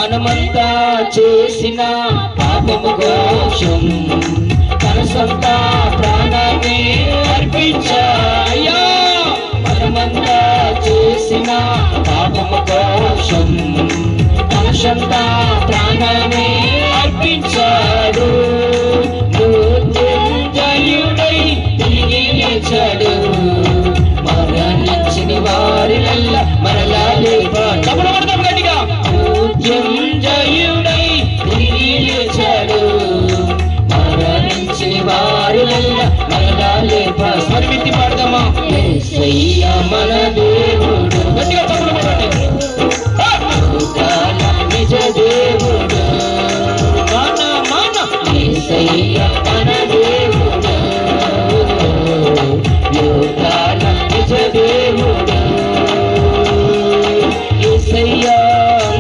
మనమంతా చేసిన పాపము కోసం తన సొంత ప్రాణాన్ని అర్పించాయ్యా. మనమంతా చేసిన పాపము కోసం తన సొంత ప్రాణాన్ని అర్పించాడు. మృత్యుంజయుడై తిరిగి లేచాడు. మరణించిన వారిలల్లా మరలా లేపాడు. గట్టిగా మృత్యుంజయుడై తిరిగి లేచాడు. మరణించిన వారిలల్లా మరలా లేపాడు. స్మరించి పాడదామా? యేసయ్య మన